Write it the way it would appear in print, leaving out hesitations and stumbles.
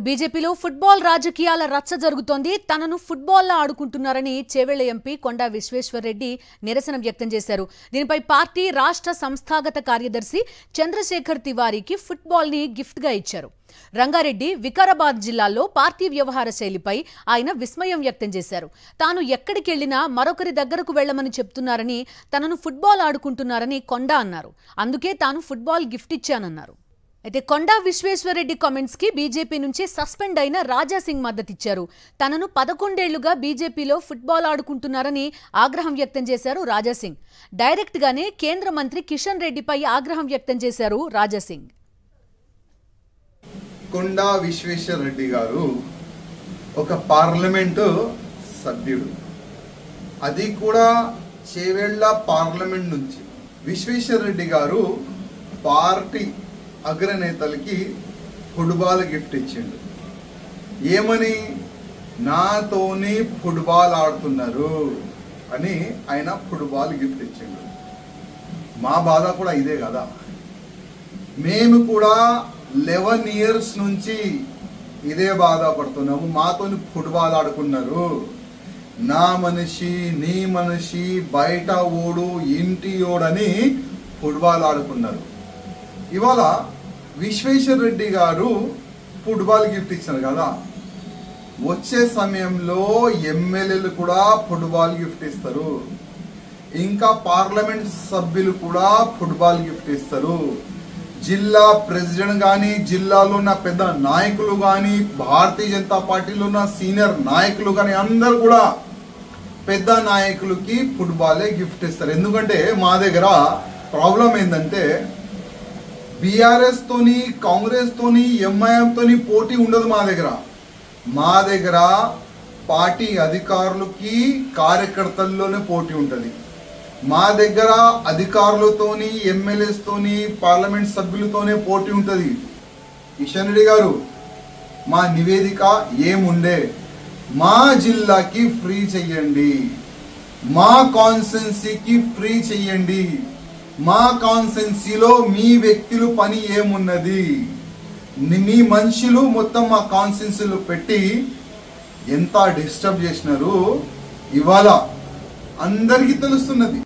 బీజేపీలో ఫుట్బాల్ రాజకీయాల రచ్చ జరుగుతోంది. తనను ఫుట్బాల్లో ఆడుకుంటున్నారని చేవెళ్ల ఎంపీ కొండా విశ్వేశ్వర్రెడ్డి నిరసన వ్యక్తం చేశారు. దీనిపై పార్టీ రాష్ట్ర సంస్థాగత కార్యదర్శి చంద్రశేఖర్ తివారీకి ఫుట్బాల్ ని గిఫ్ట్ గా ఇచ్చారు. రంగారెడ్డి, వికారాబాద్ జిల్లాల్లో పార్టీ వ్యవహార శైలిపై ఆయన విస్మయం వ్యక్తం చేశారు. తాను ఎక్కడికెళ్లినా మరొకరి దగ్గరకు వెళ్లమని చెప్తున్నారని, తనను ఫుట్బాల్ ఆడుకుంటున్నారని కొండా అన్నారు. అందుకే తాను ఫుట్బాల్ గిఫ్ట్ ఇచ్చానన్నారు. అయితే కొండా విశ్వేశ్వర్రెడ్డి కామెంట్స్ కి బీజేపీ నుంచి సస్పెండ్ అయిన రాజాసింగ్ మద్దతిచ్చారు. తనను 11 ఏళ్లుగా బీజేపీలో ఫుట్బాల్ ఆడుకుంటున్నారని ఆగ్రహం వ్యక్తం చేశారు రాజాసింగ్. డైరెక్ట్ గానే కేంద్ర మంత్రి కిషన్ రెడ్డిపై ఆగ్రహం వ్యక్తం చేశారు రాజాసింగ్. కొండా విశ్వేశ్వర్రెడ్డి గారు ఒక పార్లమెంటు సభ్యుడు, అది కూడా చేవెళ్ల పార్లమెంట్ నుంచి. విశ్వేశ్వర్రెడ్డి గారు పార్టీ అగ్రనేతలకి ఫుట్బాల్ గిఫ్ట్ ఇచ్చిండు. ఏమని? నాతోని ఫుట్బాల్ ఆడుతున్నారు అని ఆయన ఫుట్బాల్ గిఫ్ట్ ఇచ్చిండు. మా బాధ కూడా ఇదే కదా. మేము కూడా 11 years నుంచి ఇదే బాధపడుతున్నాము. మాతోని ఫుట్బాల్ ఆడుకున్నారు. నా మనిషి, నీ మనిషి, బయట ఓడు, ఇంటి ఓడని ఫుట్బాల్ ఆడుకున్నారు. ఇవాళ విశ్వేశ్వర్రెడ్డి గారు ఫుట్బాల్ గిఫ్ట్ ఇచ్చారు కదా, వచ్చే సమయంలో ఎమ్మెల్యేలు కూడా ఫుట్బాల్ గిఫ్ట్ ఇస్తారు, ఇంకా పార్లమెంట్ సభ్యులు కూడా ఫుట్బాల్ గిఫ్ట్ ఇస్తారు. జిల్లా ప్రెసిడెంట్ కానీ, జిల్లాలో ఉన్న పెద్ద నాయకులు కానీ, భారతీయ జనతా పార్టీలో ఉన్న సీనియర్ నాయకులు కానీ అందరు కూడా పెద్ద నాయకులకి ఫుట్బాలే గిఫ్ట్ ఇస్తారు. ఎందుకంటే మా దగ్గర ప్రాబ్లం ఏంటంటే బీఆర్ఎస్ తోని, కాంగ్రెస్ తోని, ఎంఐఎం తోని పోటీ ఉండదు. మా దగ్గర పార్టీ అధికారులకి కార్యకర్తల్లోనే పోటీ ఉంటుంది. మా దగ్గర అధికారులతోని, ఎమ్మెల్యేస్ తోని, పార్లమెంట్ సభ్యులతోనే పోటీ ఉంటుంది. కిషన్ రెడ్డి గారు, మా నివేదిక ఏముండే, మా జిల్లాకి ఫ్రీ చెయ్యండి, మా కాన్స్టిట్యున్సీకి ఫ్రీ చెయ్యండి, మా కాన్స్టిట్యున్సీలో మీ వ్యక్తులు పని ఏమున్నది, మీ మనుషులు మొత్తం మా కాన్స్టిట్యున్సీలో పెట్టి ఎంత డిస్టర్బ్ చేసినారు ఇవాళ అందరికీ తెలుస్తున్నది.